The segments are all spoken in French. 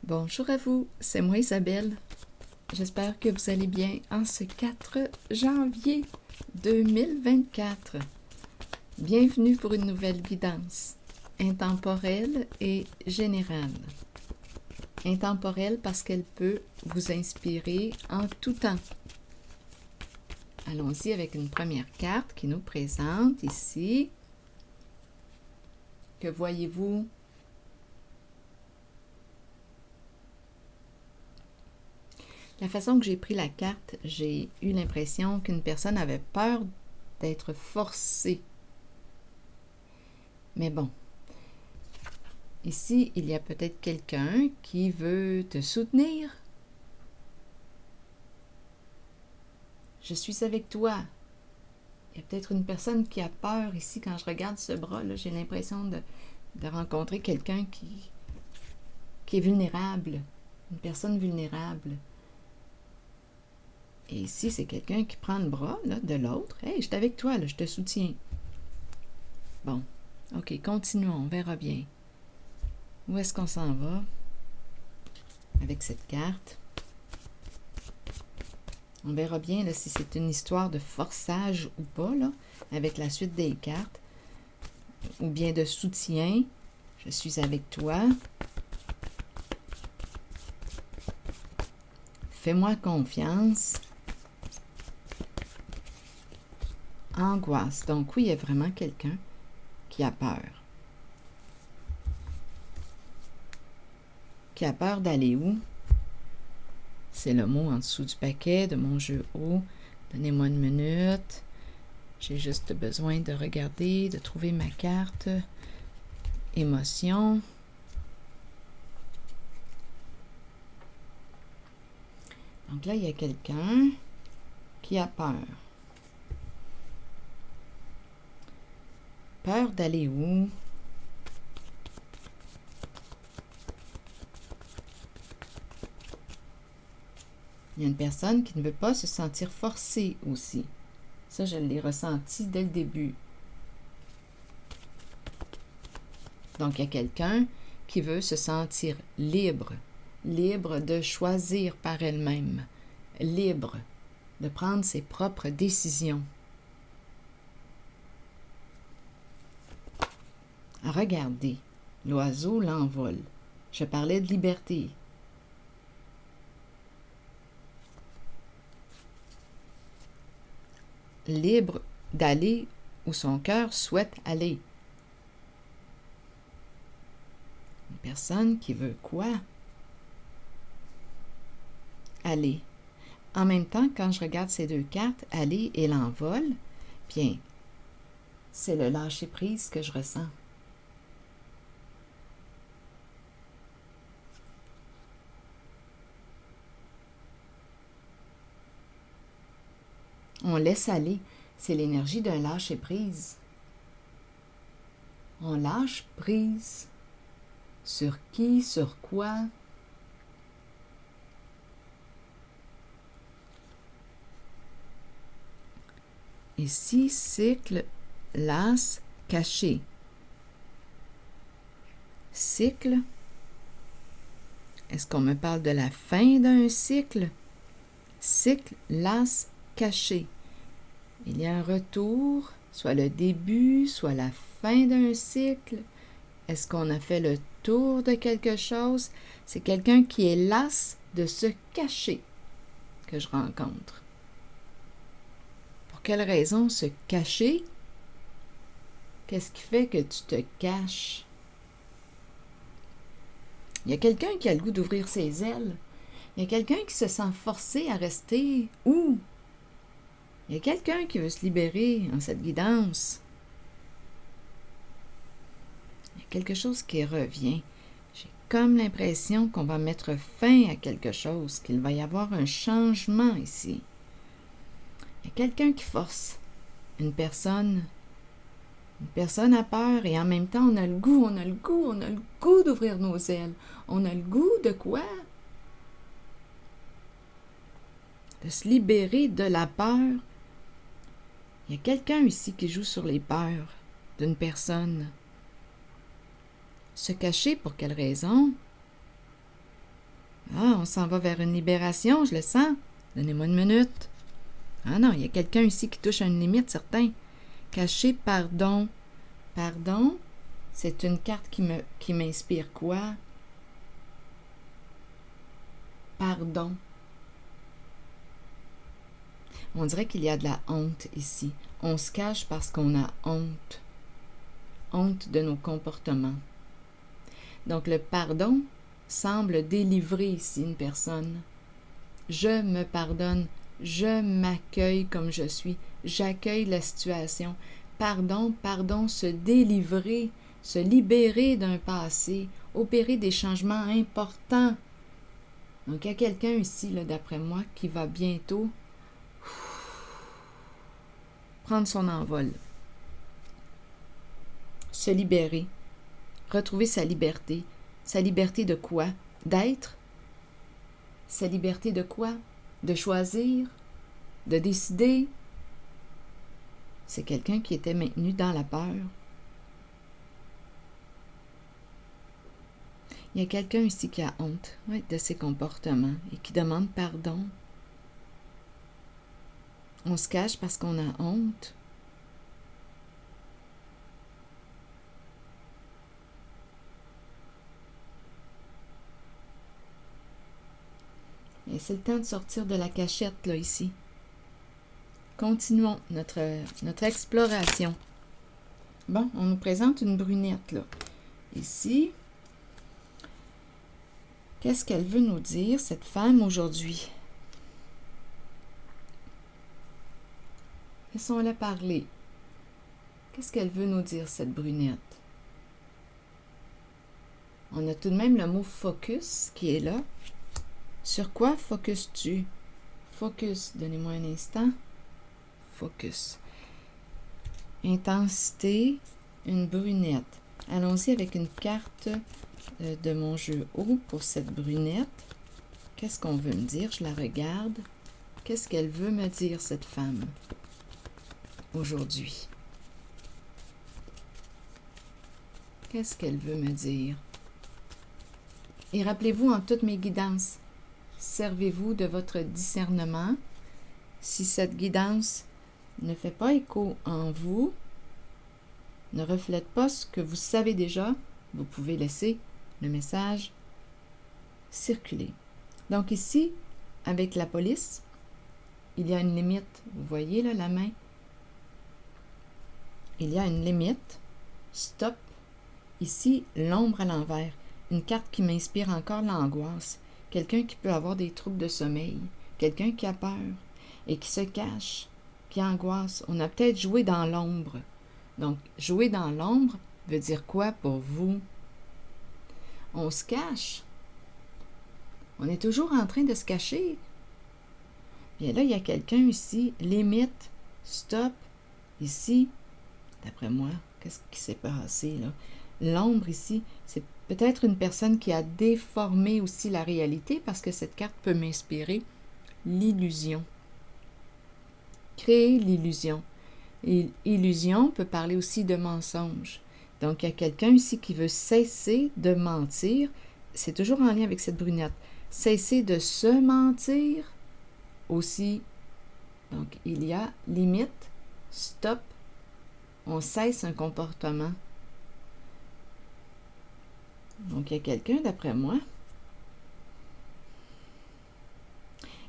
Bonjour à vous, c'est moi Isabelle. J'espère que vous allez bien en ce 4 janvier 2024. Bienvenue pour une nouvelle guidance, intemporelle et générale. Intemporelle parce qu'elle peut vous inspirer en tout temps. Allons-y avec une première carte qui nous présente ici. Que voyez-vous? La façon que j'ai pris la carte, j'ai eu l'impression qu'une personne avait peur d'être forcée. Mais bon, ici, il y a peut-être quelqu'un qui veut te soutenir. Je suis avec toi. Il y a peut-être une personne qui a peur ici. Quand je regarde ce bras-là, j'ai l'impression de rencontrer quelqu'un qui est vulnérable, une personne vulnérable. Et ici, c'est quelqu'un qui prend le bras là, de l'autre. « Hey, je suis avec toi, là, je te soutiens. » Bon, ok, continuons, on verra bien. Où est-ce qu'on s'en va avec cette carte? On verra bien là, si c'est une histoire de forçage ou pas, là, avec la suite des cartes. Ou bien de soutien. Je suis avec toi. Fais-moi confiance. Angoisse. Donc oui, il y a vraiment quelqu'un qui a peur. Qui a peur d'aller où? C'est le mot en dessous du paquet de mon jeu haut. Donnez-moi une minute. J'ai juste besoin de regarder, de trouver ma carte. Émotion. Donc là, il y a quelqu'un qui a peur. Peur d'aller où? Il y a une personne qui ne veut pas se sentir forcée aussi. Ça, je l'ai ressenti dès le début. Donc, il y a quelqu'un qui veut se sentir libre. Libre de choisir par elle-même. Libre de prendre ses propres décisions. Regardez, l'oiseau l'envole. Je parlais de liberté. Libre d'aller où son cœur souhaite aller. Une personne qui veut quoi? Aller. En même temps, quand je regarde ces deux cartes, aller et l'envol, bien, c'est le lâcher-prise que je ressens. On laisse aller. C'est l'énergie d'un lâcher-prise. On lâche prise. Sur qui? Sur quoi? Ici, cycle, lasse, caché. Cycle. Est-ce qu'on me parle de la fin d'un cycle? Cycle, lasse, caché. Il y a un retour, soit le début, soit la fin d'un cycle. Est-ce qu'on a fait le tour de quelque chose? C'est quelqu'un qui est lasse de se cacher que je rencontre. Pour quelle raison se cacher? Qu'est-ce qui fait que tu te caches? Il y a quelqu'un qui a le goût d'ouvrir ses ailes. Il y a quelqu'un qui se sent forcé à rester où? Il y a quelqu'un qui veut se libérer en cette guidance. Il y a quelque chose qui revient. J'ai comme l'impression qu'on va mettre fin à quelque chose, qu'il va y avoir un changement ici. Il y a quelqu'un qui force. Une personne a peur et en même temps on a le goût d'ouvrir nos ailes. On a le goût de quoi? De se libérer de la peur. Il y a quelqu'un ici qui joue sur les peurs d'une personne. Se cacher pour quelle raison? Ah, on s'en va vers une libération, je le sens. Donnez-moi une minute. Ah non, il y a quelqu'un ici qui touche à une limite, certain. Caché, pardon. Pardon, c'est une carte qui m'inspire quoi? Pardon. On dirait qu'il y a de la honte ici. On se cache parce qu'on a honte. Honte de nos comportements. Donc le pardon semble délivrer ici une personne. Je me pardonne, je m'accueille comme je suis, j'accueille la situation. Pardon, pardon, se délivrer, se libérer d'un passé, opérer des changements importants. Donc il y a quelqu'un ici, là, d'après moi, qui va bientôt prendre son envol, se libérer, retrouver sa liberté. Sa liberté de quoi? D'être. Sa liberté de quoi? De choisir, de décider. C'est quelqu'un qui était maintenu dans la peur. Il y a quelqu'un ici qui a honte, oui, de ses comportements et qui demande pardon. On se cache parce qu'on a honte. Et c'est le temps de sortir de la cachette, là, ici. Continuons notre exploration. Bon, on nous présente une brunette, là. Ici, qu'est-ce qu'elle veut nous dire, cette femme, aujourd'hui? Laissons-la parler. Qu'est-ce qu'elle veut nous dire, cette brunette? On a tout de même le mot focus qui est là. Sur quoi focuses-tu? Focus, donnez-moi un instant. Focus. Intensité, une brunette. Allons-y avec une carte de mon jeu haut pour cette brunette. Qu'est-ce qu'on veut me dire? Je la regarde. Qu'est-ce qu'elle veut me dire, cette femme, aujourd'hui? Qu'est-ce qu'elle veut me dire? Et rappelez-vous en toutes mes guidances, servez-vous de votre discernement. Si cette guidance ne fait pas écho en vous, ne reflète pas ce que vous savez déjà, vous pouvez laisser le message circuler. Donc ici, avec la police, il y a une limite. Vous voyez là la main? Il y a une limite. Stop. Ici, l'ombre à l'envers. Une carte qui m'inspire encore l'angoisse. Quelqu'un qui peut avoir des troubles de sommeil. Quelqu'un qui a peur et qui se cache, qui angoisse. On a peut-être joué dans l'ombre. Donc, jouer dans l'ombre veut dire quoi pour vous? On se cache. On est toujours en train de se cacher. Bien là, il y a quelqu'un ici. Limite. Stop. Ici, d'après moi, qu'est-ce qui s'est passé là? L'ombre ici, c'est peut-être une personne qui a déformé aussi la réalité parce que cette carte peut m'inspirer l'illusion. Créer l'illusion. Et illusion peut parler aussi de mensonge. Donc, il y a quelqu'un ici qui veut cesser de mentir. C'est toujours en lien avec cette brunette. Cesser de se mentir aussi. Donc, il y a limite, stop, on cesse un comportement. Donc, il y a quelqu'un, d'après moi,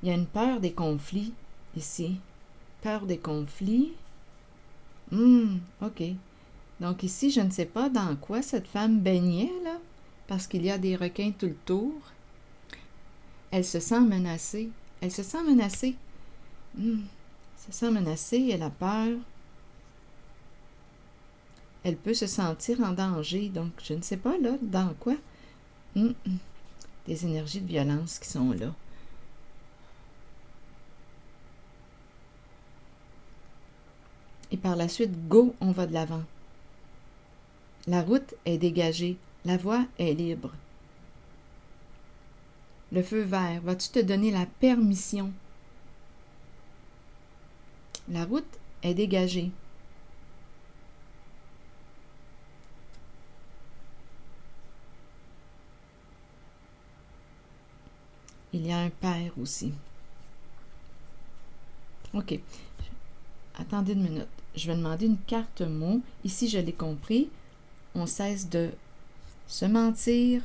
il y a une peur des conflits ici. Peur des conflits. OK. Donc ici, je ne sais pas dans quoi cette femme baignait, là, parce qu'il y a des requins tout le tour. Elle se sent menacée. Elle se sent menacée. Elle se sent menacée, elle a peur. Elle peut se sentir en danger. Donc, je ne sais pas, là, dans quoi. Des énergies de violence qui sont là. Et par la suite, go, on va de l'avant. La route est dégagée. La voie est libre. Le feu vert, vas-tu te donner la permission? La route est dégagée. il y a un père aussi. OK. Attendez une minute. Je vais demander une carte mot. Ici, je l'ai compris. On cesse de se mentir,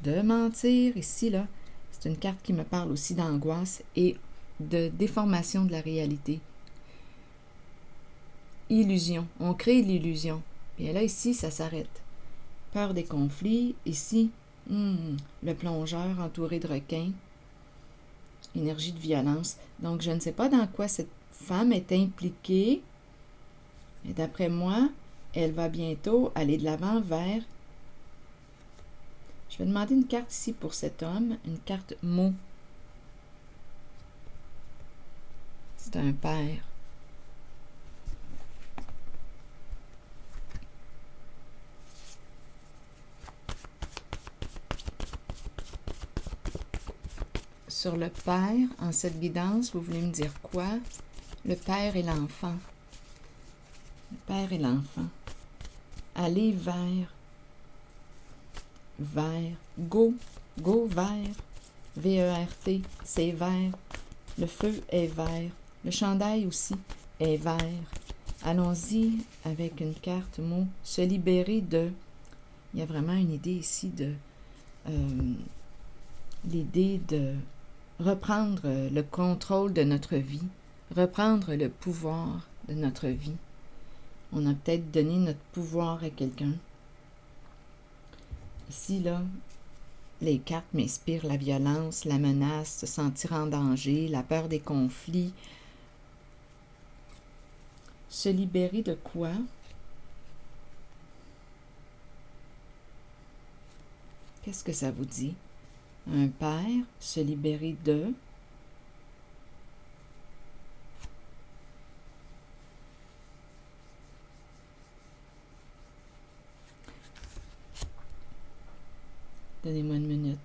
de mentir. Ici, là, c'est une carte qui me parle aussi d'angoisse et de déformation de la réalité. Illusion. On crée l'illusion. Et là, ici, ça s'arrête. Peur des conflits. Ici, le plongeur entouré de requins. Énergie de violence. Donc, je ne sais pas dans quoi cette femme est impliquée. Et d'après moi, elle va bientôt aller de l'avant vers... Je vais demander une carte ici pour cet homme, une carte mot. C'est un père. Sur le père, en cette guidance, vous voulez me dire quoi? Le père et l'enfant. Le père et l'enfant. Aller vers, go vers, V-E-R-T, c'est vert. Le feu est vert. Le chandail aussi est vert. Allons-y avec une carte mot, se libérer de... Il y a vraiment une idée ici de... l'idée de reprendre le contrôle de notre vie, reprendre le pouvoir de notre vie. On a peut-être donné notre pouvoir à quelqu'un. Ici, là, les cartes m'inspirent la violence, la menace, se sentir en danger, la peur des conflits. Se libérer de quoi? Qu'est-ce que ça vous dit? Un père, se libérer de... Donnez-moi une minute.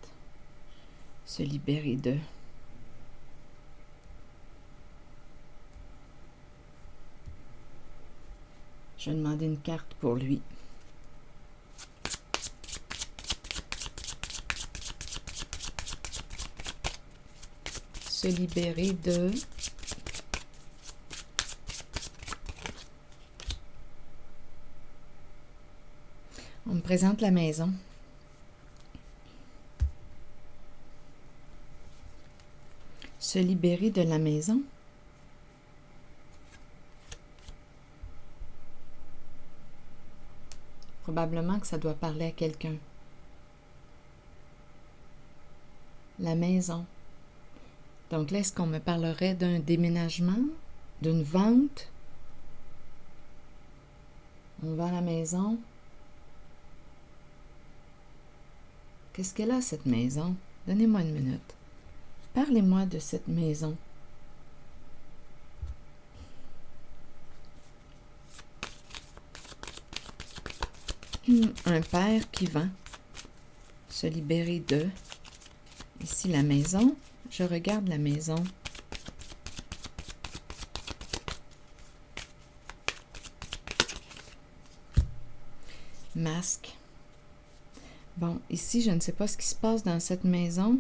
Se libérer de... Je vais demander une carte pour lui. Se libérer de... On me présente la maison. Se libérer de la maison. Probablement que ça doit parler à quelqu'un. La maison. Donc là, est-ce qu'on me parlerait d'un déménagement, d'une vente? On vend la maison. Qu'est-ce qu'elle a, cette maison? Donnez-moi une minute. Parlez-moi de cette maison. Un père qui vend. Se libérer de... Ici, la maison. Je regarde la maison. Masque. Bon, ici, je ne sais pas ce qui se passe dans cette maison.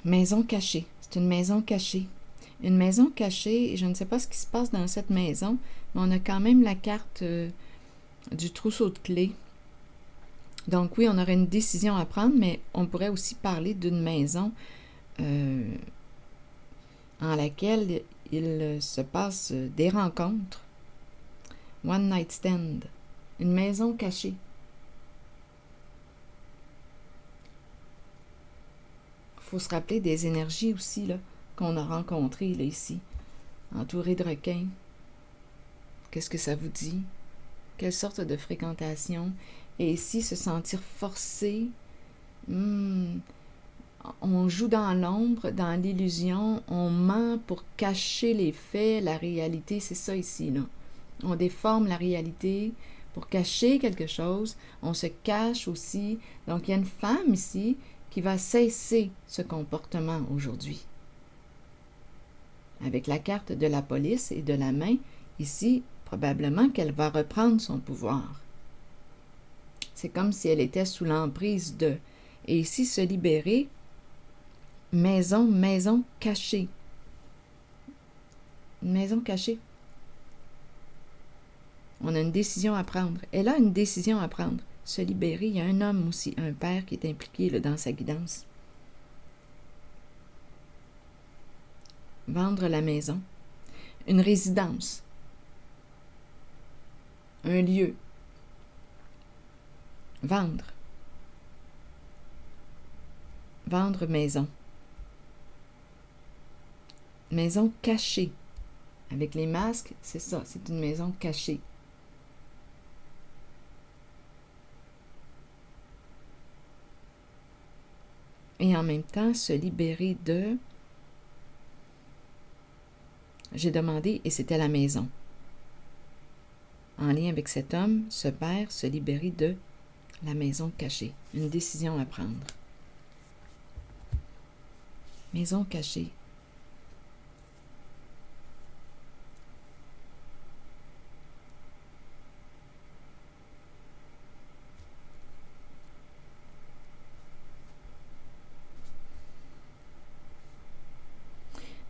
Maison cachée. C'est une maison cachée. Une maison cachée, je ne sais pas ce qui se passe dans cette maison, mais on a quand même la carte du trousseau de clés. Donc oui, on aurait une décision à prendre, mais on pourrait aussi parler d'une maison en laquelle il se passe des rencontres. One night stand. Une maison cachée. Il faut se rappeler des énergies aussi là, qu'on a rencontrées là, ici. Entouré de requins. Qu'est-ce que ça vous dit? Quelle sorte de fréquentation? Et ici, se sentir forcé. On joue dans l'ombre, dans l'illusion. On ment pour cacher les faits, la réalité. C'est ça ici, là. On déforme la réalité pour cacher quelque chose. On se cache aussi. Donc, il y a une femme ici qui va cesser ce comportement aujourd'hui. Avec la carte de la police et de la main, ici, probablement qu'elle va reprendre son pouvoir. C'est comme si elle était sous l'emprise de. Et ici, se libérer, maison, maison cachée. Une maison cachée. On a une décision à prendre. Elle a une décision à prendre. Se libérer, il y a un homme aussi, un père qui est impliqué là, dans sa guidance. Vendre la maison. Une résidence. Un lieu. Vendre. Vendre maison. Maison cachée. Avec les masques, c'est ça, c'est une maison cachée. Et en même temps, se libérer de... J'ai demandé et c'était la maison. En lien avec cet homme, ce père, se libérer de la maison cachée. Une décision à prendre. Maison cachée.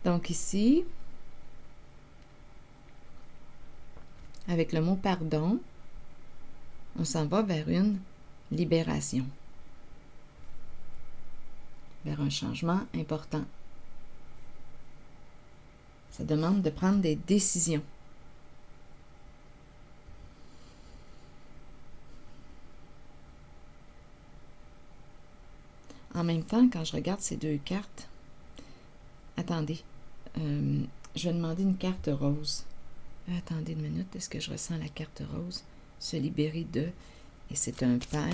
Donc ici, avec le mot pardon, on s'en va vers une libération, vers un changement important. Ça demande de prendre des décisions. En même temps, quand je regarde ces deux cartes, attendez, je vais demander une carte rose. Attendez une minute, est-ce que je ressens la carte rose? Se libérer de, et c'est un père.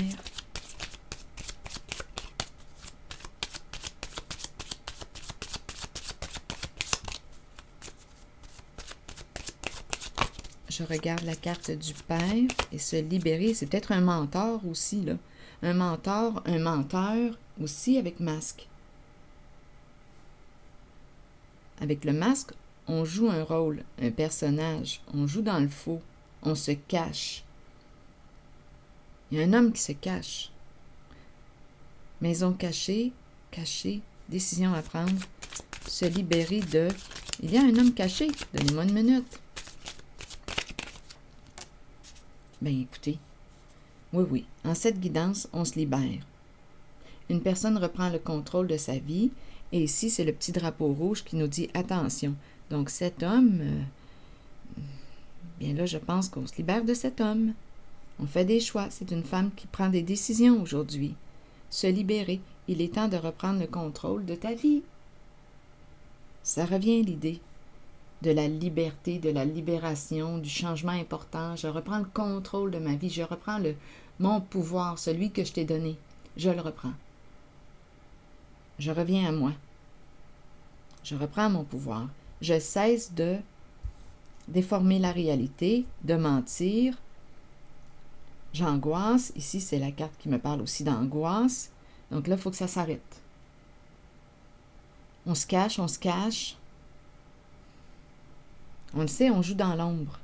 Je regarde la carte du père et se libérer, c'est peut-être un mentor aussi, là. Un mentor, un menteur aussi avec masque. Avec le masque, on joue un rôle, un personnage, on joue dans le faux, on se cache. Il y a un homme qui se cache. Maison cachée, cachée, décision à prendre, se libérer de... Il y a un homme caché, donnez-moi une minute. Ben écoutez, oui, en cette guidance, on se libère. Une personne reprend le contrôle de sa vie, et ici, c'est le petit drapeau rouge qui nous dit « Attention ». Donc cet homme, bien là, je pense qu'on se libère de cet homme. On fait des choix. C'est une femme qui prend des décisions aujourd'hui. Se libérer. Il est temps de reprendre le contrôle de ta vie. Ça revient l'idée de la liberté, de la libération, du changement important. Je reprends le contrôle de ma vie. Je reprends mon pouvoir, celui que je t'ai donné. Je le reprends. Je reviens à moi. Je reprends mon pouvoir. Je cesse de déformer la réalité, de mentir. J'angoisse. Ici, c'est la carte qui me parle aussi d'angoisse. Donc là, il faut que ça s'arrête. On se cache, on se cache. On le sait, on joue dans l'ombre.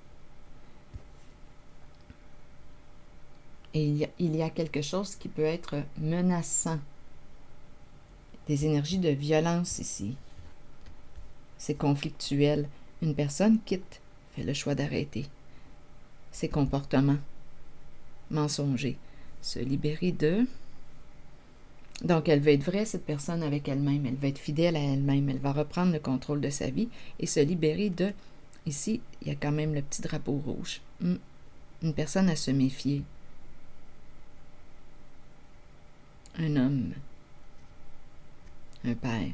Et il y a quelque chose qui peut être menaçant. Des énergies de violence ici. C'est conflictuel. Une personne quitte, fait le choix d'arrêter ses comportements mensongers. Se libérer de... Donc, elle va être vraie, cette personne, avec elle-même. Elle va être fidèle à elle-même. Elle va reprendre le contrôle de sa vie et se libérer de... Ici, il y a quand même le petit drapeau rouge. Une personne à se méfier. Un homme. Un père.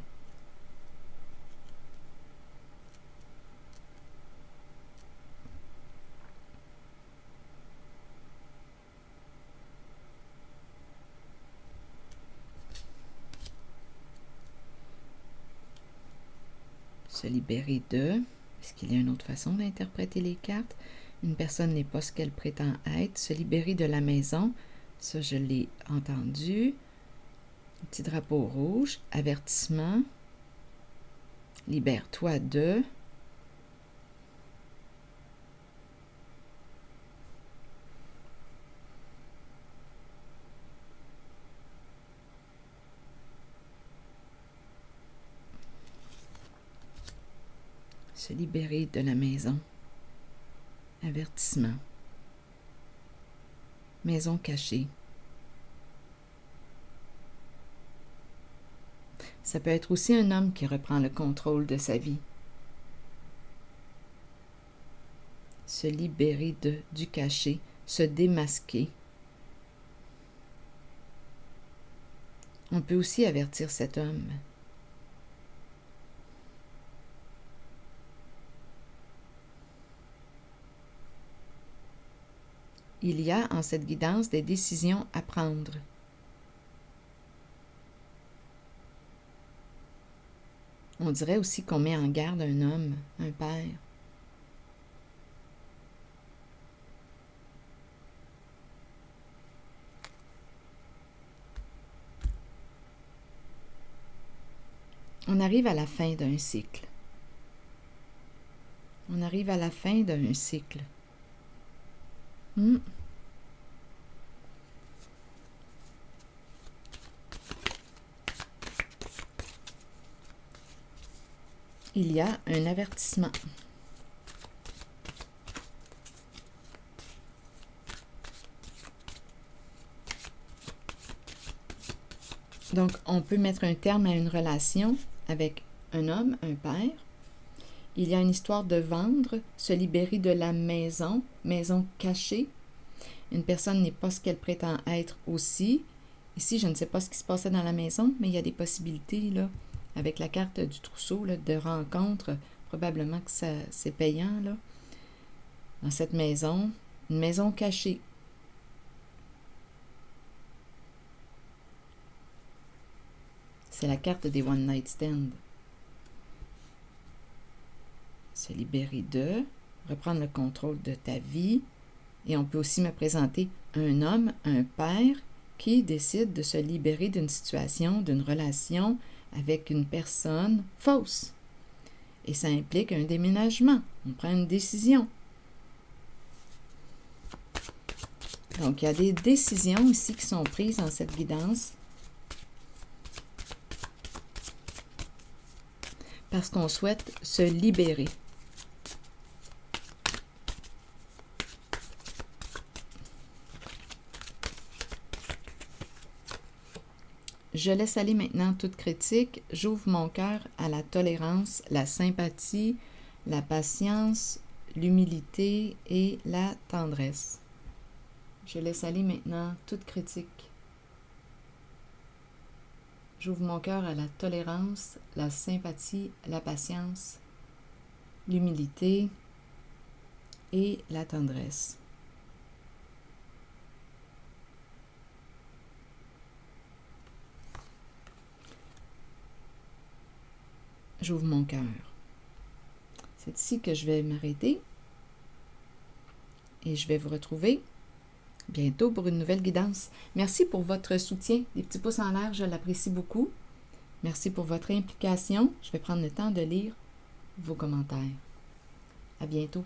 Se libérer de... Est-ce qu'il y a une autre façon d'interpréter les cartes? Une personne n'est pas ce qu'elle prétend être. Se libérer de la maison. Ça, je l'ai entendu. Petit drapeau rouge. Avertissement. Libère-toi de... Se libérer de la maison. Avertissement. Maison cachée. Ça peut être aussi un homme qui reprend le contrôle de sa vie. Se libérer du cachet, se démasquer. On peut aussi avertir cet homme. Il y a en cette guidance des décisions à prendre. On dirait aussi qu'on met en garde un homme, un père. On arrive à la fin d'un cycle. On arrive à la fin d'un cycle. Il y a un avertissement. Donc, on peut mettre un terme à une relation avec un homme, un père. Il y a une histoire de vendre, se libérer de la maison, maison cachée. Une personne n'est pas ce qu'elle prétend être aussi. Ici, je ne sais pas ce qui se passait dans la maison, mais il y a des possibilités, là, avec la carte du trousseau, là, de rencontre. Probablement que c'est payant, là. Dans cette maison, une maison cachée. C'est la carte des One Night Stand. Se libérer de, reprendre le contrôle de ta vie. Et on peut aussi me présenter un homme, un père, qui décide de se libérer d'une situation, d'une relation avec une personne fausse. Et ça implique un déménagement. On prend une décision. Donc, il y a des décisions ici qui sont prises dans cette guidance. Parce qu'on souhaite se libérer. Je laisse aller maintenant toute critique. J'ouvre mon cœur à la tolérance, la sympathie, la patience, l'humilité et la tendresse. Je laisse aller maintenant toute critique. J'ouvre mon cœur à la tolérance, la sympathie, la patience, l'humilité et la tendresse. J'ouvre mon cœur. C'est ici que je vais m'arrêter et je vais vous retrouver bientôt pour une nouvelle guidance. Merci pour votre soutien. Des petits pouces en l'air, je l'apprécie beaucoup. Merci pour votre implication. Je vais prendre le temps de lire vos commentaires. À bientôt.